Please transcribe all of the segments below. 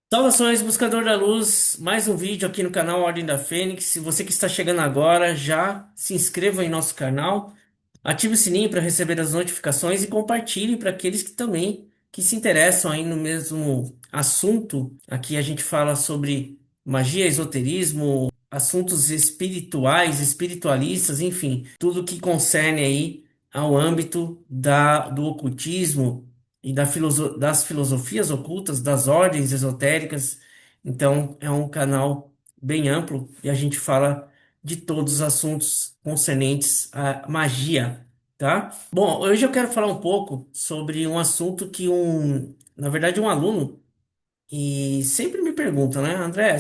Saudações, buscador da luz, mais um vídeo aqui no canal Ordem da Fênix. Se você que está chegando agora, já se inscreva em nosso canal, ative o sininho para receber as notificações e compartilhe para aqueles que também que se interessam aí no mesmo assunto. Aqui a gente fala sobre magia, esoterismo, assuntos espirituais, espiritualistas, enfim, tudo que concerne aí ao âmbito do ocultismo e das filosofias ocultas, das ordens esotéricas. Então, é um canal bem amplo e a gente fala de todos os assuntos concernentes à magia, tá? Bom, hoje eu quero falar um pouco sobre um assunto que na verdade, um aluno e sempre me pergunta, né, André,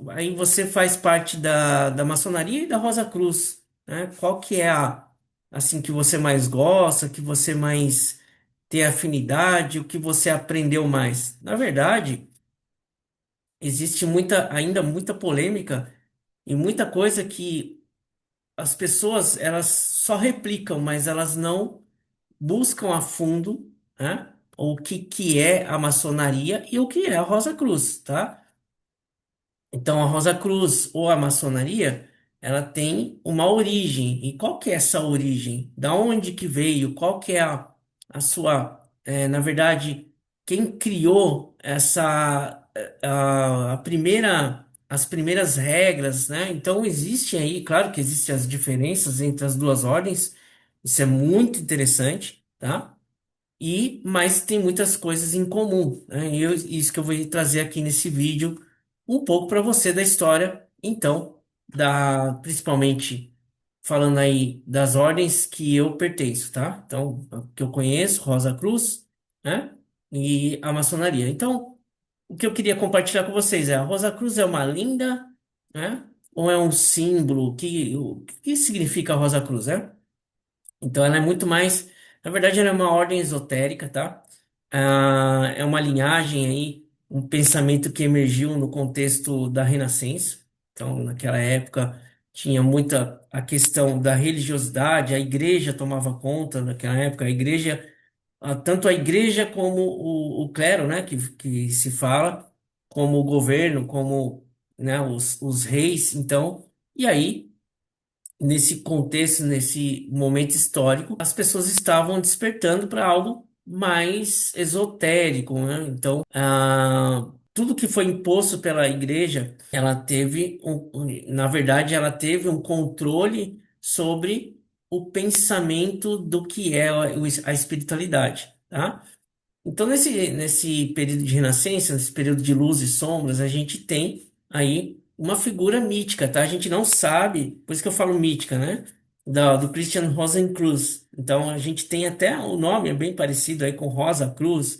aí você faz parte da maçonaria e da Rosa Cruz, né? Qual que é assim, que você mais gosta, que você mais tem afinidade, o que você aprendeu mais? Na verdade, existe ainda muita polêmica e muita coisa que as pessoas, elas só replicam, mas elas não buscam a fundo, né? O que é a maçonaria e o que é a Rosa Cruz, tá? Então, a Rosa Cruz ou a maçonaria, ela tem uma origem. E qual que é essa origem? Da onde que veio? Qual que é na verdade, quem criou as primeiras regras, né? Então, existe aí, claro que existem as diferenças entre as duas ordens. Isso é muito interessante, tá? Mas tem muitas coisas em comum, né? Isso que eu vou trazer aqui nesse vídeo, um pouco para você da história, então, principalmente falando aí das ordens que eu pertenço, tá? Então, que eu conheço, Rosa Cruz, né? E a maçonaria. Então, o que eu queria compartilhar com vocês a Rosa Cruz é uma linda, né? Ou é um símbolo? O que significa a Rosa Cruz, né? Então ela é muito mais, na verdade ela é uma ordem esotérica, tá? É uma linhagem aí, um pensamento que emergiu no contexto da Renascença. Então naquela época tinha muita a questão da religiosidade, a igreja tomava conta naquela época, tanto a igreja como o clero, né, que se fala, como o governo, como, né, os reis, então, e aí nesse contexto, nesse momento histórico, as pessoas estavam despertando para algo mais esotérico, né? Então, tudo que foi imposto pela igreja, na verdade, ela teve um controle sobre o pensamento do que é a espiritualidade, tá? Então, nesse período de renascença, nesse período de luz e sombras, a gente tem aí uma figura mítica, tá? A gente não sabe, por isso que eu falo mítica, né? Do Christian Rosenkreuz. Então, a gente tem até o nome é bem parecido aí com Rosa Cruz,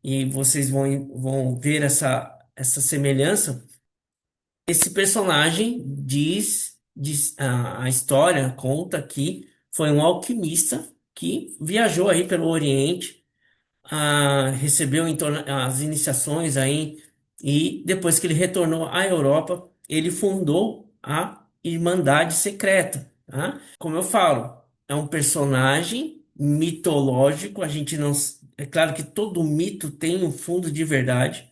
e vocês vão ver essa semelhança. Esse personagem a história conta que foi um alquimista que viajou aí pelo Oriente, recebeu as iniciações aí, e depois que ele retornou à Europa, ele fundou a Irmandade Secreta, tá? Como eu falo, é um personagem mitológico, a gente não. É claro que todo mito tem um fundo de verdade.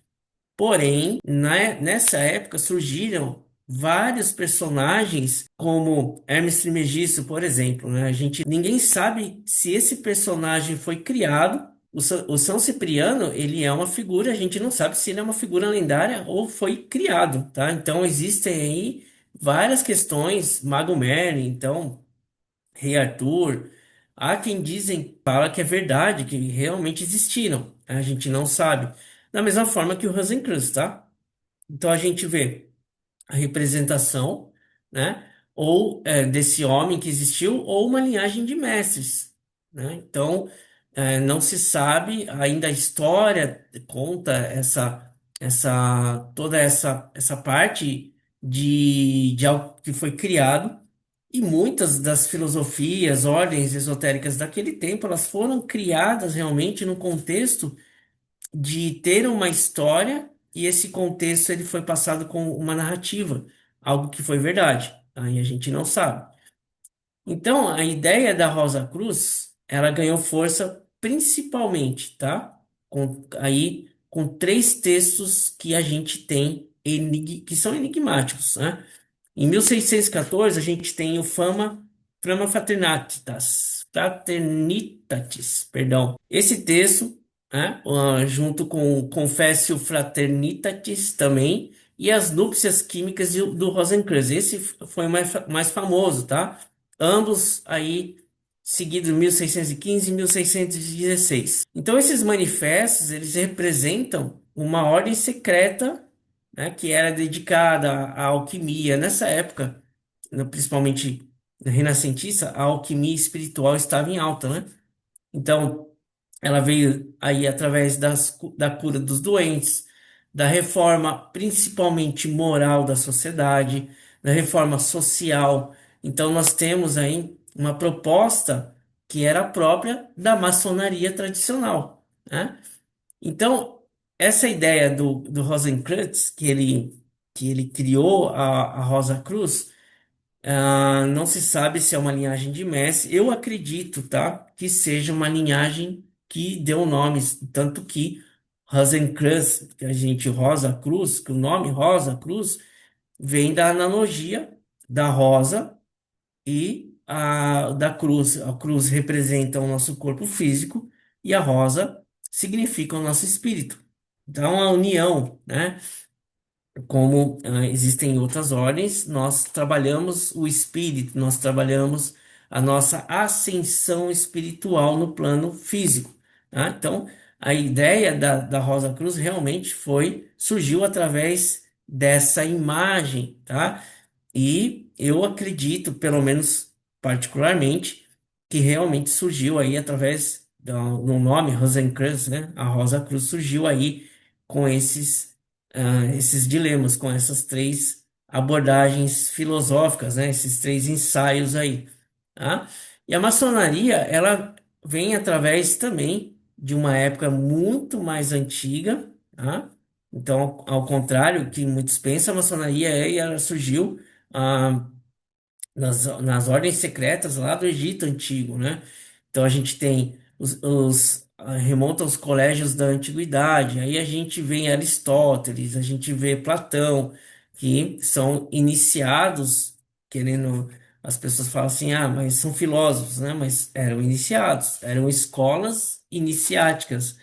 Porém, nessa época surgiram vários personagens, como Hermes Trismegisto, por exemplo, né? Ninguém sabe se esse personagem foi criado. O São Cipriano, ele é uma figura, a gente não sabe se ele é uma figura lendária ou foi criado, tá? Então existem aí várias questões, Mago Merlin, então Rei Arthur. Há quem fala que é verdade, que realmente existiram. A gente não sabe. Da mesma forma que o Rosencrantz, tá? Então a gente vê a representação, né? Ou desse homem que existiu, ou uma linhagem de mestres, né? Então não se sabe ainda a história conta toda essa parte de algo que foi criado. E muitas das filosofias, ordens esotéricas daquele tempo, elas foram criadas realmente no contexto de ter uma história, e esse contexto ele foi passado com uma narrativa, algo que foi verdade. Aí a gente não sabe. Então, a ideia da Rosa Cruz, ela ganhou força principalmente, tá? com três textos que a gente tem que são enigmáticos, né? Em 1614, a gente tem o Fama Fraternitatis, perdão. Esse texto, né, junto com o Confessio Fraternitatis também, e as Núpcias Químicas do Rosencrantz. Esse foi o mais famoso, tá? Ambos aí seguidos em 1615 e 1616. Então, esses manifestos, eles representam uma ordem secreta, né, que era dedicada à alquimia. Nessa época, né, principalmente renascentista, a alquimia espiritual estava em alta, né? Então, ela veio aí através da cura dos doentes, da reforma principalmente moral da sociedade, da reforma social. Então, nós temos aí uma proposta que era própria da maçonaria tradicional, né? Então, essa ideia do Rosencrantz, que ele criou a Rosa Cruz, não se sabe se é uma linhagem de Messi. Eu acredito, tá? Que seja uma linhagem que deu nomes, tanto que Rosencrantz, que a gente Rosa Cruz, que o nome Rosa Cruz vem da analogia da rosa e da cruz. A cruz representa o nosso corpo físico e a rosa significa o nosso espírito. Então, a união, né? Como existem outras ordens, nós trabalhamos o espírito, nós trabalhamos a nossa ascensão espiritual no plano físico, tá? Então, a ideia da Rosa Cruz realmente surgiu através dessa imagem, tá? E eu acredito, pelo menos particularmente, que realmente surgiu aí através do nome Rosencrantz, né? A Rosa Cruz surgiu aí com esses dilemas, com essas três abordagens filosóficas, né? Esses três ensaios aí, tá? E a maçonaria, ela vem através também de uma época muito mais antiga, tá? Então, ao contrário que muitos pensam, a maçonaria ela surgiu ah, nas ordens secretas lá do Egito Antigo, né? Então a gente tem remonta aos colégios da antiguidade, aí a gente vê Aristóteles, a gente vê Platão, que são iniciados, querendo, as pessoas falam assim, mas são filósofos, né? Mas eram iniciados, eram escolas iniciáticas.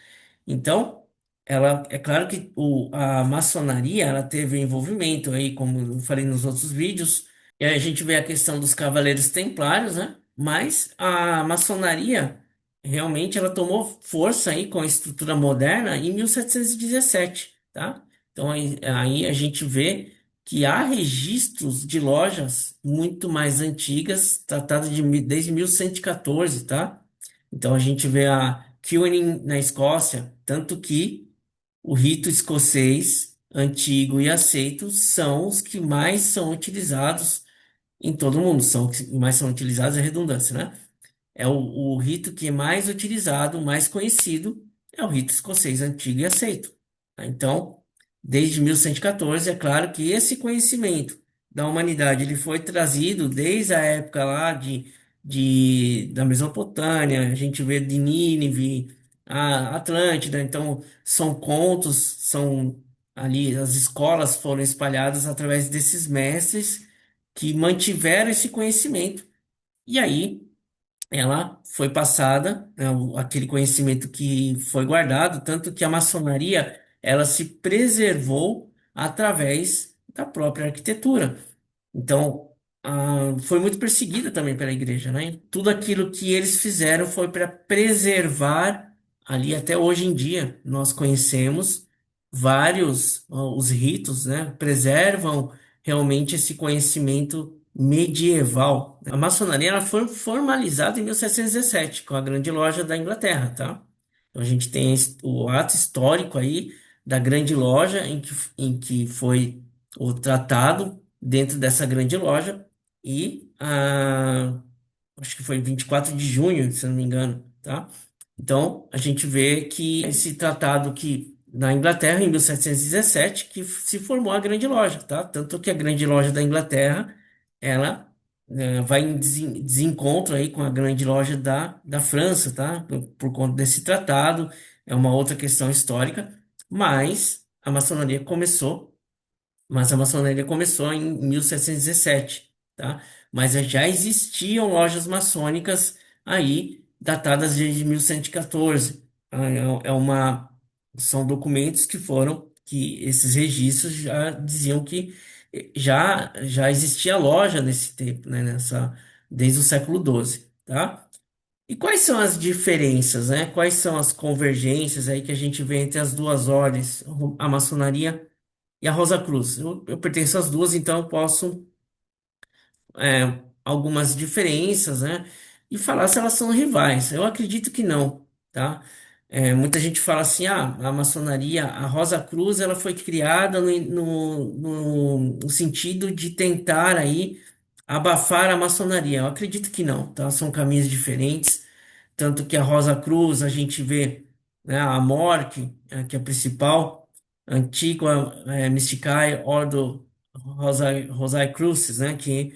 Então, é claro que a maçonaria, ela teve envolvimento aí, como eu falei nos outros vídeos, e aí a gente vê a questão dos Cavaleiros Templários, né? Mas a maçonaria realmente ela tomou força aí com a estrutura moderna em 1717, tá? Então aí a gente vê que há registros de lojas muito mais antigas, tratadas desde 1114, tá? Então a gente vê a Queening na Escócia, tanto que o rito escocês antigo e aceito são os que mais são utilizados em todo mundo, são os que mais são utilizados, é redundância, né? É o rito que é mais utilizado, mais conhecido, é o rito escocês antigo e aceito, tá? Então, desde 1114, é claro que esse conhecimento da humanidade ele foi trazido desde a época lá da Mesopotâmia, a gente vê de Nínive, a Atlântida, então são contos, são ali, as escolas foram espalhadas através desses mestres que mantiveram esse conhecimento. E aí, ela foi passada, né, aquele conhecimento que foi guardado, tanto que a maçonaria ela se preservou através da própria arquitetura. Então, foi muito perseguida também pela igreja, né? Tudo aquilo que eles fizeram foi para preservar ali até hoje em dia. Nós conhecemos vários, os ritos, né? Preservam realmente esse conhecimento medieval. A maçonaria ela foi formalizada em 1717 com a Grande Loja da Inglaterra, tá? Então, a gente tem o ato histórico aí da Grande Loja em que foi o tratado dentro dessa grande loja e acho que foi 24 de junho, se eu não me engano, tá? Então, a gente vê que esse tratado que na Inglaterra, em 1717, que se formou a Grande Loja, tá? Tanto que a Grande Loja da Inglaterra, ela vai em desencontro aí com a Grande Loja da França, tá? Por conta desse tratado, é uma outra questão histórica. Mas a maçonaria começou mas a maçonaria começou em 1717, tá? Mas já existiam lojas maçônicas aí, datadas de 1114. São documentos que foram, que esses registros já diziam que já existia loja nesse tempo, né? Desde o século XII, tá? E quais são as diferenças, né? Quais são as convergências aí que a gente vê entre as duas ordens, a maçonaria e a Rosa Cruz? Eu pertenço às duas, então eu posso algumas diferenças, né? E falar se elas são rivais. Eu acredito que não, tá? Muita gente fala assim, a maçonaria, a Rosa Cruz, ela foi criada no sentido de tentar aí abafar a maçonaria. Eu acredito que não, tá? São caminhos diferentes. Tanto que a Rosa Cruz, a gente vê, né, a Mork, que é a principal, Antigua Mysticae Ordo Rosae Crucis, né, que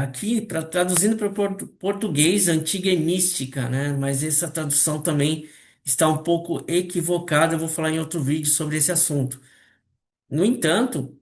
aqui, traduzindo para o português, antiga e mística, né, mas essa tradução também está um pouco equivocada. Eu vou falar em outro vídeo sobre esse assunto. No entanto,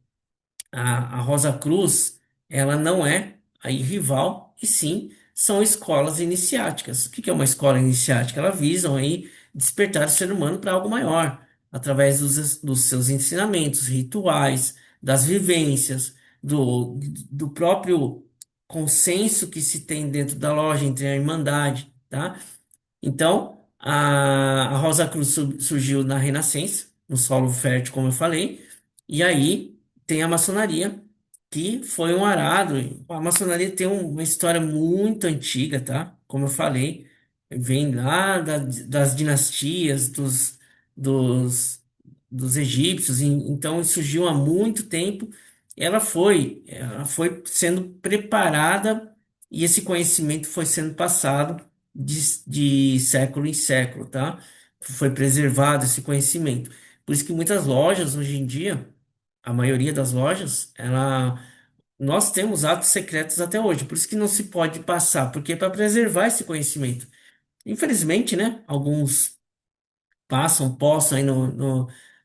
a Rosa Cruz, ela não é aí rival, e sim são escolas iniciáticas. O que que é uma escola iniciática? Elas visam aí despertar o ser humano para algo maior, através dos seus ensinamentos, rituais, das vivências, do próprio consenso que se tem dentro da loja entre a Irmandade, tá? Então, a Rosa Cruz surgiu na Renascença, no solo fértil, como eu falei, e aí tem a maçonaria, que foi um arado. A maçonaria tem uma história muito antiga, tá? Como eu falei, vem lá das dinastias dos, dos egípcios, então surgiu há muito tempo. Ela foi sendo preparada e esse conhecimento foi sendo passado de século em século, tá? Foi preservado esse conhecimento. Por isso que muitas lojas hoje em dia, a maioria das lojas, nós temos atos secretos até hoje. Por isso que não se pode passar, porque é para preservar esse conhecimento. Infelizmente, né? Alguns postam aí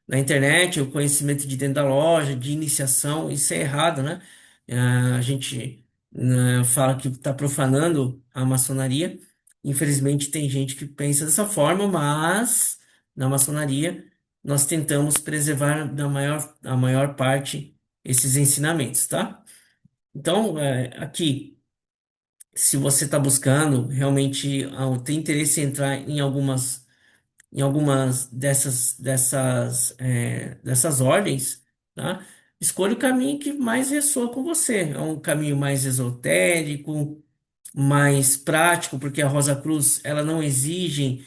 na internet o conhecimento de dentro da loja, de iniciação, isso é errado, né? A gente fala que está profanando a maçonaria. Infelizmente, tem gente que pensa dessa forma, mas na maçonaria nós tentamos preservar a maior parte esses ensinamentos, tá? Então, aqui, se você está buscando realmente tem interesse em entrar em algumas dessas ordens, tá? Escolha o caminho que mais ressoa com você. É um caminho mais esotérico, mais prático, porque a Rosa Cruz, ela não exige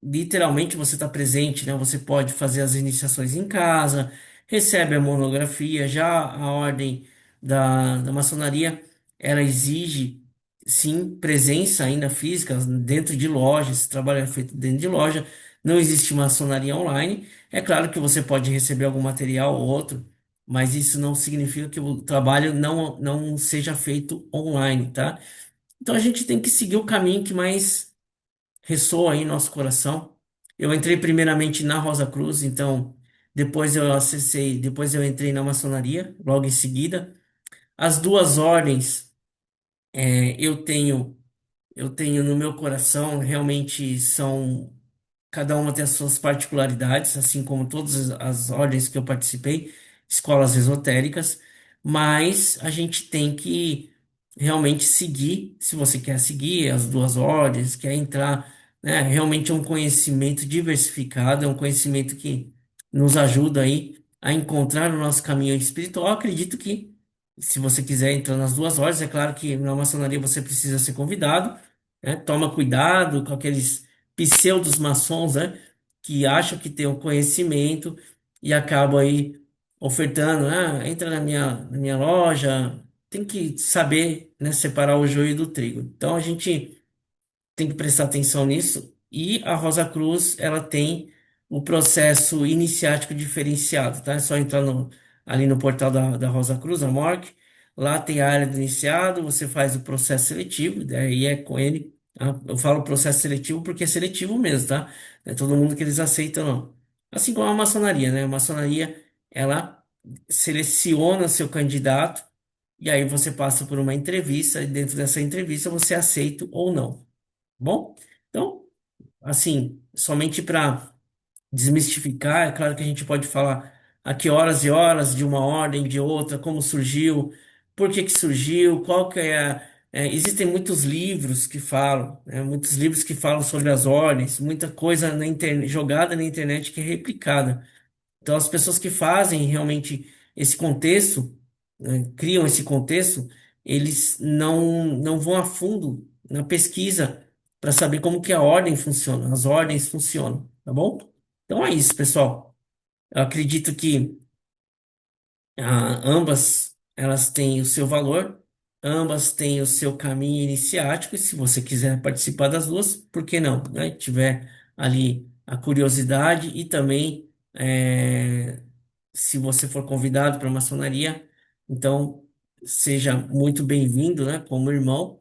literalmente você estar presente, né? Você pode fazer as iniciações em casa, recebe a monografia. Já a ordem da maçonaria, ela exige sim presença ainda física dentro de lojas. Esse trabalho é feito dentro de loja. Não existe maçonaria online. É claro que você pode receber algum material ou outro, mas isso não significa que o trabalho não seja feito online, tá? Então a gente tem que seguir o caminho que mais ressoa aí no nosso coração. Eu entrei primeiramente na Rosa Cruz, então depois eu entrei na maçonaria, logo em seguida. As duas ordens, eu tenho no meu coração, realmente são. Cada uma tem as suas particularidades, assim como todas as ordens que eu participei, escolas esotéricas, mas a gente tem que realmente seguir, se você quer seguir as duas ordens, quer entrar, né, realmente é um conhecimento diversificado, é um conhecimento que nos ajuda aí a encontrar o nosso caminho espiritual. Eu acredito que, se você quiser entrar nas duas ordens, é claro que na maçonaria você precisa ser convidado, né? Toma cuidado com aqueles pseudos maçons, né, que acham que tem o conhecimento e acabam aí ofertando, entra na minha loja. Tem que saber, né, separar o joio do trigo. Então a gente tem que prestar atenção nisso. E a Rosa Cruz, ela tem o processo iniciático diferenciado, tá? É só entrar ali no portal da Rosa Cruz, a MORC. Lá tem a área do iniciado, você faz o processo seletivo, daí é com ele. tá? Eu falo processo seletivo porque é seletivo mesmo, tá? Não é todo mundo que eles aceitam, não. Assim como a maçonaria, né? A maçonaria, ela seleciona seu candidato e aí você passa por uma entrevista e dentro dessa entrevista você é aceito ou não, tá bom? Então, assim, somente para desmistificar. É claro que a gente pode falar aqui horas e horas de uma ordem, de outra, como surgiu, por que que surgiu, qual que é existem muitos livros que falam, né, muitos livros que falam sobre as ordens, muita coisa na internet, jogada na internet que é replicada. Então, as pessoas que fazem realmente esse contexto, né, criam esse contexto, eles não vão a fundo na pesquisa para saber como que a ordem funciona, as ordens funcionam, tá bom? Então é isso, pessoal. Eu acredito que ambas elas têm o seu valor, ambas têm o seu caminho iniciático, e se você quiser participar das duas, por que não, né? Tiver ali a curiosidade e também se você for convidado para a maçonaria, então seja muito bem-vindo, né, como irmão,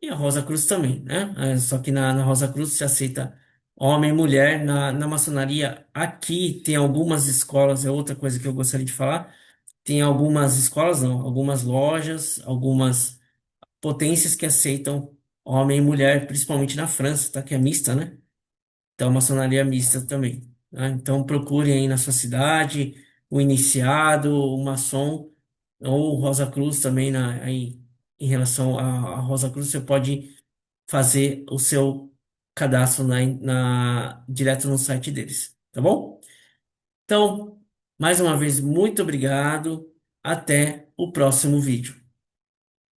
e a Rosa Cruz também, né? Só que na Rosa Cruz se aceita homem e mulher, na maçonaria aqui tem algumas escolas, é outra coisa que eu gostaria de falar, tem algumas escolas, não, algumas lojas, algumas potências que aceitam homem e mulher, principalmente na França, tá? Que é mista, né? Então, maçonaria mista também, tá? Então, procure aí na sua cidade o iniciado, o maçom ou o Rosa Cruz também aí em relação à Rosa Cruz, você pode fazer o seu cadastro direto no site deles, tá bom? Então, mais uma vez, muito obrigado. Até o próximo vídeo.